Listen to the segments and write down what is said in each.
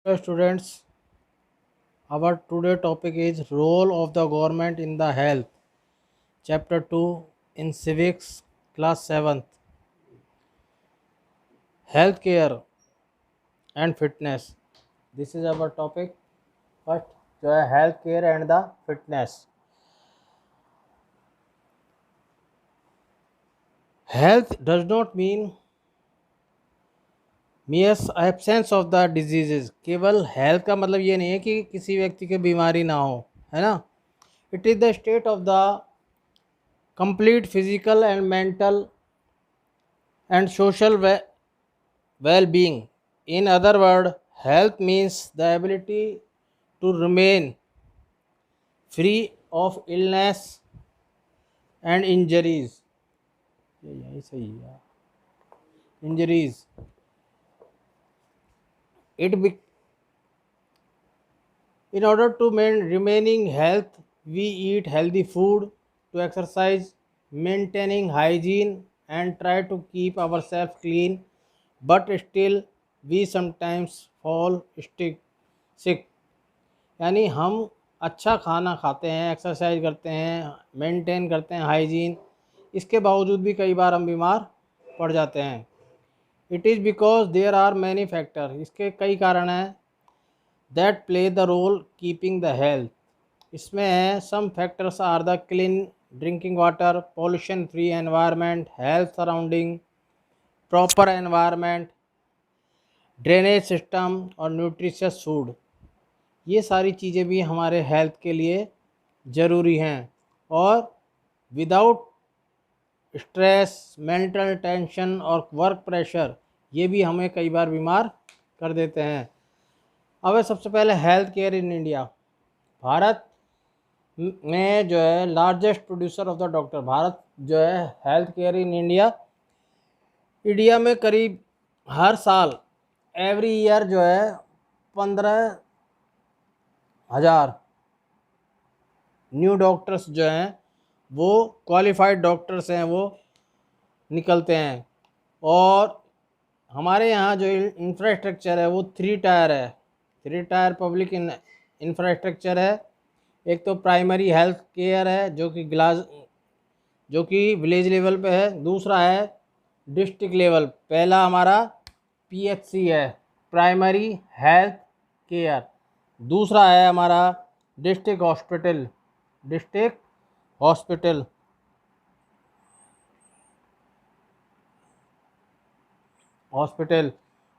Hello students, our today topic is role of the government in the health. Chapter 2 in civics class 7th. Healthcare and fitness. This is our topic. First जो है healthcare and the fitness. Health does not mean mere absence of the diseases. केवल health का मतलब ये नहीं है कि किसी व्यक्ति की बीमारी ना हो, है ना? It is the state of the complete physical and mental and social well-being. In other words, health means the ability to remain free of illness and injuries. यही सही है. Injuries. In order to remaining health, we eat healthy food, to exercise, maintaining hygiene, and try to keep ourselves clean. But still, we sometimes fall sick. यानी हम अच्छा खाना खाते हैं, exercise करते हैं, मेंटेन करते हैं हाइजीन, इसके बावजूद भी कई बार हम बीमार पड़ जाते हैं. It is because there are many factor. इसके कई कारण हैं that play the role keeping the health. इसमें है some factors are the clean drinking water, pollution free environment, health surrounding, proper environment, drainage system और न्यूट्रिशियस फूड. ये सारी चीज़ें भी हमारे हेल्थ के लिए ज़रूरी हैं. और विदाउट स्ट्रेस, मेंटल टेंशन और वर्क प्रेशर, ये भी हमें कई बार बीमार कर देते हैं. अब सबसे पहले health care in India. Bharat में जो है largest producer of the doctor. Bharat जो है हेल्थ केयर इन इंडिया में करीब हर साल एवरी ईयर जो है 15,000 न्यू डॉक्टर्स जो हैं वो क्वालिफाइड डॉक्टर्स हैं वो निकलते हैं. और हमारे यहाँ जो इंफ्रास्ट्रक्चर है वो 3 टायर है. 3 टायर पब्लिक इंफ्रास्ट्रक्चर है. एक तो प्राइमरी हेल्थ केयर है जो कि विलेज लेवल पे है. दूसरा है डिस्ट्रिक्ट लेवल. पहला हमारा PHC है, प्राइमरी हेल्थ केयर. दूसरा है हमारा डिस्ट्रिक्ट हॉस्पिटल.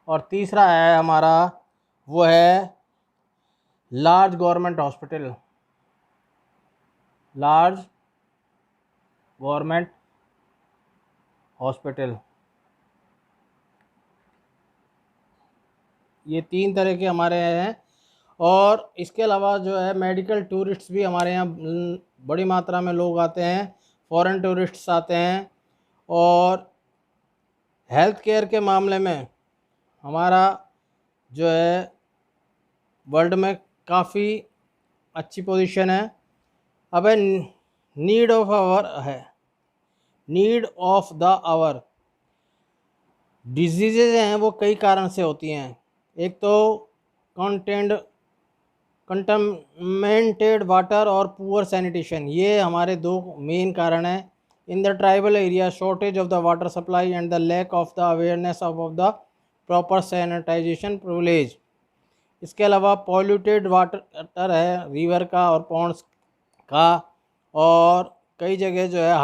और तीसरा है हमारा वो है लार्ज गवर्नमेंट हॉस्पिटल. ये 3 तरह के हमारे हैं. और इसके अलावा जो है मेडिकल टूरिस्ट्स भी हमारे यहाँ बड़ी मात्रा में लोग आते हैं. फॉरेन टूरिस्ट्स आते हैं. और हेल्थ केयर के मामले में हमारा जो है वर्ल्ड में काफ़ी अच्छी पोजीशन है. अब need of the hour. Diseases हैं वो कई कारण से होती हैं. एक तो कंटामिनेटेड वाटर और पुअर सैनिटेशन. ये हमारे 2 मेन कारण हैं. In the tribal area, shortage of the water supply and the lack of the awareness of the proper sanitization privilege. इसके अलावा पॉल्यूटेड वाटर है रिवर का और पॉन्ड्स का. और कई जगह जो है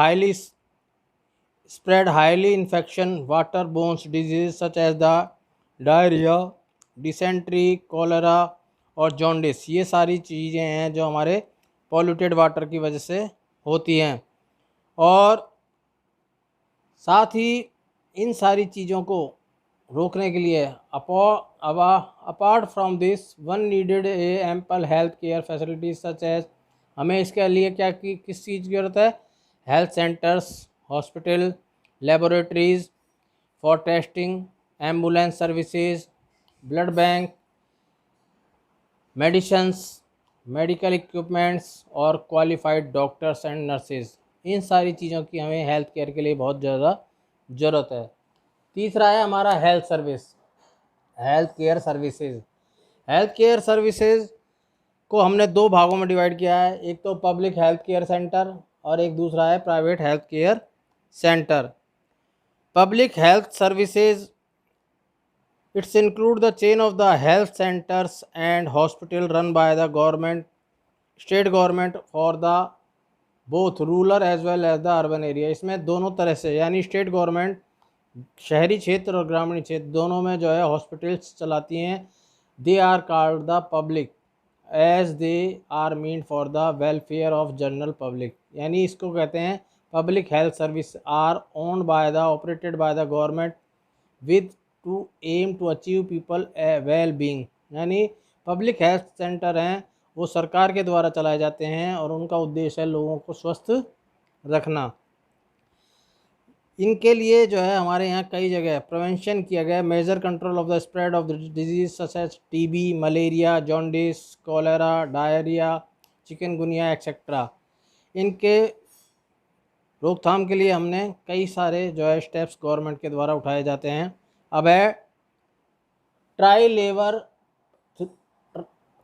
हाईली इन्फेक्शन वाटर बोन्स disease such as the diarrhoea, dysentery, cholera और जॉन्डिस. ये सारी चीज़ें हैं जो हमारे पॉल्यूटेड वाटर की वजह से होती हैं. और साथ ही इन सारी चीज़ों को रोकने के लिए apart from this one needed ample health care facilities such as. हमें इसके लिए किस चीज़ की ज़रूरत है? Health centres, hospital, laboratories for testing, ambulance services, blood bank, medicines, medical equipments और क्वालिफाइड डॉक्टर्स एंड नर्सेज. इन सारी चीज़ों की हमें हेल्थ केयर के लिए बहुत ज़्यादा ज़रूरत है. तीसरा है हमारा health care services. Health care services को हमने दो भागों में डिवाइड किया है, एक तो पब्लिक हेल्थ केयर सेंटर और एक दूसरा है private health care centre. Public health services it's include the chain of the health centres and hospital run by the government, state government for the both rural as well as the urban area. इसमें दोनों तरह से, यानी state government शहरी क्षेत्र और ग्रामीण क्षेत्र दोनों में जो है हॉस्पिटल्स चलाती हैं। They are called the public as they are mean for the welfare of general public, यानी इसको कहते हैं public health service are owned by the operated by the government with to aim to achieve people well being, यानी public health centre हैं वो सरकार के द्वारा चलाए जाते हैं और उनका उद्देश्य है लोगों को स्वस्थ रखना। इनके लिए जो है हमारे यहाँ कई जगह प्रिवेंशन किया गया, major control of the spread of the disease such as TB, malaria, jaundice, cholera, diarrhoea, chikungunya etcetera. इनके रोकथाम के लिए हमने कई सारे जो है स्टेप्स गवर्नमेंट के द्वारा उठाए जाते हैं। अब है tri level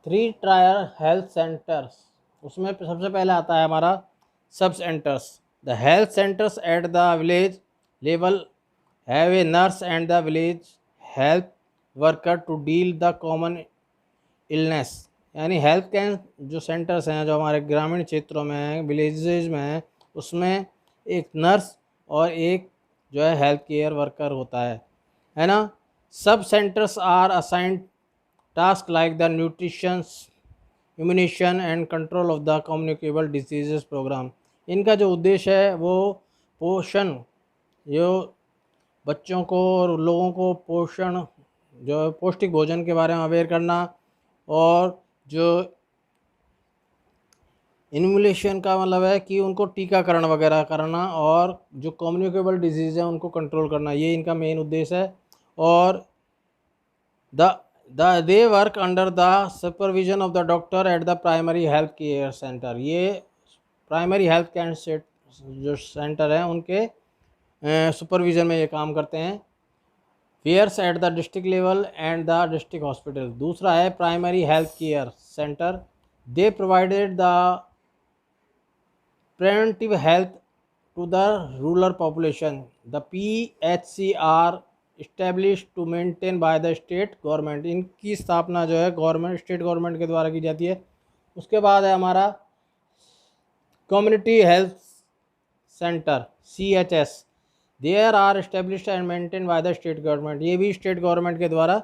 3 tier health centres, उसमें सबसे पहले आता है हमारा sub centres. The health centres at the village level have a nurse and the village health worker to deal the common illness, यानी हेल्थ के जो सेंटर्स हैं जो हमारे ग्रामीण क्षेत्रों में हैं, विलेजेज में हैं, उसमें एक नर्स और एक जो है हेल्थ केयर वर्कर होता है ना। Sub centres are assigned task like the nutrition, immunisation and control of the communicable diseases programme. इनका जो उद्देश्य है वो पोषण, जो बच्चों को और लोगों को पोषण, जो पौष्टिक भोजन के बारे में अवेयर करना, और जो इम्यूलेशन का मतलब है कि उनको टीकाकरण वगैरह करना, और जो कम्युनिकेबल डिजीज़ है उनको कंट्रोल करना, ये इनका मेन उद्देश्य है। और they work under the supervision of the doctor at the primary health care centre. ये प्राइमरी हेल्थ केयर जो सेंटर हैं उनके सुपरविजन में ये काम करते हैं। Fairs at the district level and the district hospital. दूसरा है primary health care centre, they provided the preventive health to the rural population. The PHC establish to maintain by the state government. इनकी स्थापना जो है government, state government के द्वारा की जाती है। उसके बाद है हमारा community health centre CHS, there are established and maintain by the state government. ये भी स्टेट गवर्नमेंट के द्वारा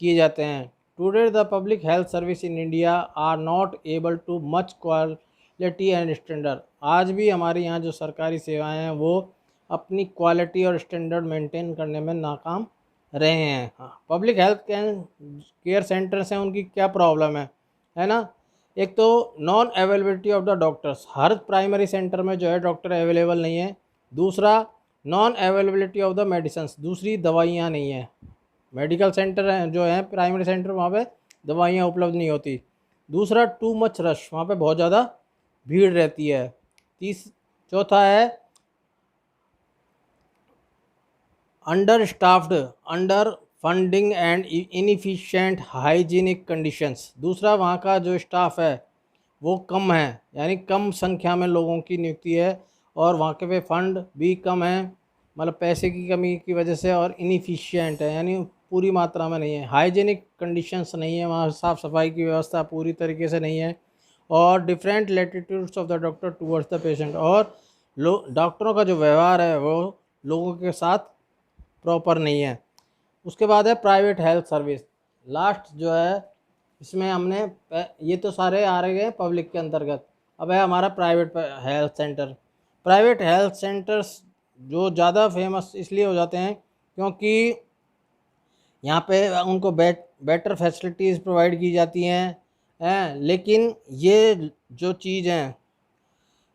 किए जाते हैं। Today the public health service in India are not able to much quality and standard. आज भी हमारे यहाँ जो सरकारी सेवाएं हैं वो अपनी क्वालिटी और स्टैंडर्ड मेंटेन करने में नाकाम रहे हैं। पब्लिक हेल्थ केयर सेंटर्स हैं, उनकी क्या प्रॉब्लम है ना। एक तो non availability of the doctors, her primary centre में जो है डॉक्टर अवेलेबल नहीं है। दूसरा non availability of the medicines, दूसरी दवाइयाँ नहीं है। मेडिकल सेंटर हैं जो हैं प्राइमरी सेंटर, वहाँ पे दवाइयाँ उपलब्ध नहीं होती। दूसरा टू मच रश, वहाँ पे बहुत ज़्यादा भीड़ रहती है। चौथा है under staffed, under funding and inefficient hygienic conditions. दूसरा वहाँ का जो स्टाफ है वो कम है, यानी कम संख्या में लोगों की नियुक्ति है, और वहाँ के पे फंड भी कम है, मतलब पैसे की कमी की वजह से, और इनएफिशिएंट है यानी पूरी मात्रा में नहीं है। हाइजीनिक कंडीशंस नहीं है वहाँ, साफ़ सफाई की व्यवस्था पूरी तरीके से नहीं है, और different attitudes of the doctor towards the patient, और डॉक्टरों का जो व्यवहार है वो लोगों के साथ प्रॉपर नहीं है। उसके बाद है प्राइवेट हेल्थ सर्विस, लास्ट जो है इसमें हमने, ये तो सारे आ रहे हैं पब्लिक के अंतर्गत। अब है हमारा private health centre. Private health centres जो ज़्यादा फेमस इसलिए हो जाते हैं क्योंकि यहाँ पे उनको बेटर फैसिलिटीज़ प्रोवाइड की जाती हैं, लेकिन ये जो चीज़ हैं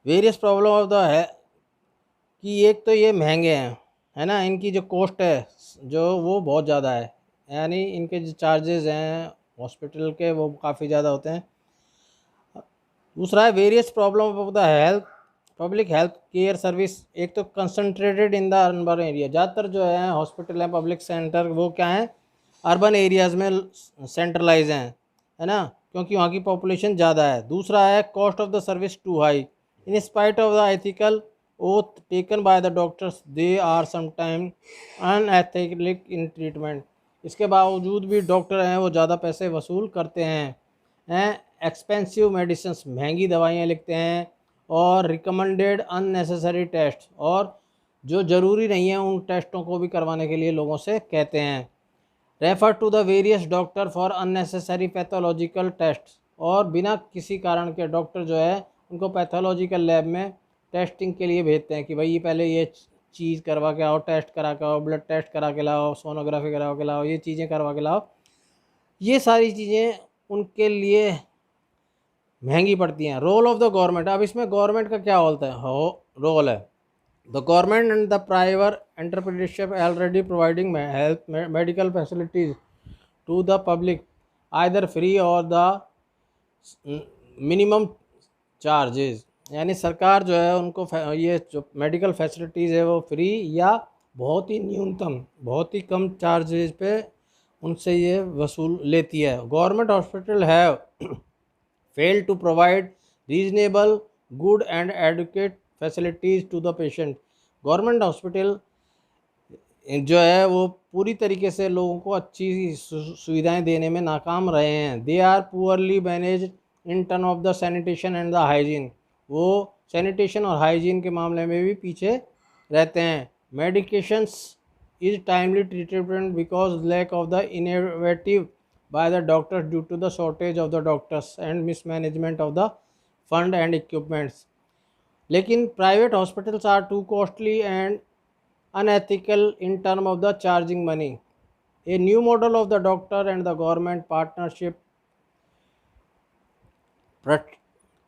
वेरियस प्रॉब्लम ऑफ द है कि एक तो ये महंगे हैं, है ना, इनकी जो कॉस्ट है जो वो बहुत ज़्यादा है, यानी इनके जो चार्जेस हैं हॉस्पिटल के वो काफ़ी ज़्यादा होते हैं। दूसरा है various problem of the health public health care service. एक तो concentrated in the urban area, ज़्यादातर जो है हॉस्पिटल हैं पब्लिक सेंटर वो क्या हैं अर्बन एरियाज़ में सेंट्रलाइज हैं, है ना, क्योंकि वहाँ की पॉपुलेशन ज़्यादा है। दूसरा है cost of the service too high, in spite of the ethical oath taken by the doctors they are sometime unethically in treatment. इसके बावजूद भी डॉक्टर हैं वो ज़्यादा पैसे वसूल करते हैं एक्सपेंसिव मेडिसिन, महंगी दवाइयाँ लिखते हैं, और रिकमेंडेड अननेसेसरी टेस्ट, और जो ज़रूरी नहीं है उन टेस्टों को भी करवाने के लिए लोगों से कहते हैं। Refer to the various doctor for unnecessary pathological test, और बिना किसी कारण के डॉक्टर जो है उनको पैथोलॉजिकल लैब में टेस्टिंग के लिए भेजते हैं कि भाई ये पहले ये चीज़ करवा के आओ, टेस्ट करा के आओ, ब्लड टेस्ट करा के लाओ, सोनोग्राफी करा के लाओ, ये चीज़ें करवा के लाओ। ये सारी चीज़ें उनके लिए महंगी पड़ती हैं। रोल ऑफ द गवर्नमेंट, अब इसमें गवर्नमेंट का क्या होता है, रोल है। The government and the private entrepreneurship already providing health medical facilities to the public either free और द मिनिमम चार्जेस, यानी सरकार जो है उनको ये जो मेडिकल फैसिलिटीज़ है वो फ्री या बहुत ही न्यूनतम, बहुत ही कम चार्जेस पे उनसे ये वसूल लेती है। Government hospital have fail to provide reasonable good and educate facilities to the patient. Government hospital जो है वो पूरी तरीके से लोगों को अच्छी सुविधाएं देने में नाकाम रहे हैं। They are poorly manage in term of the sanitation and the hygiene, वो सैनिटेशन और हाइजीन के मामले में भी पीछे रहते हैं। Medications is timely treatment because lack of the innovative by the doctors due to the shortage of the doctors and mismanagement of the fund and equipments। लेकिन private hospitals are too costly and unethical in terms of the charging money। A new model of the doctor and the government partnership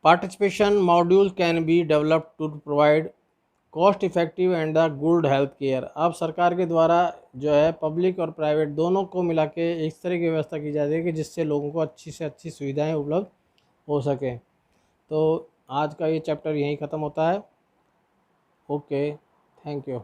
participation module can be developed to provide cost effective and the good health care. अब सरकार के द्वारा जो है public और private दोनों को मिला के इस तरह की व्यवस्था की जाती है कि जिससे लोगों को अच्छी से अच्छी सुविधाएं उपलब्ध हो सकें। तो आज का ये चैप्टर यहीं ख़त्म होता है। Okay, thank you.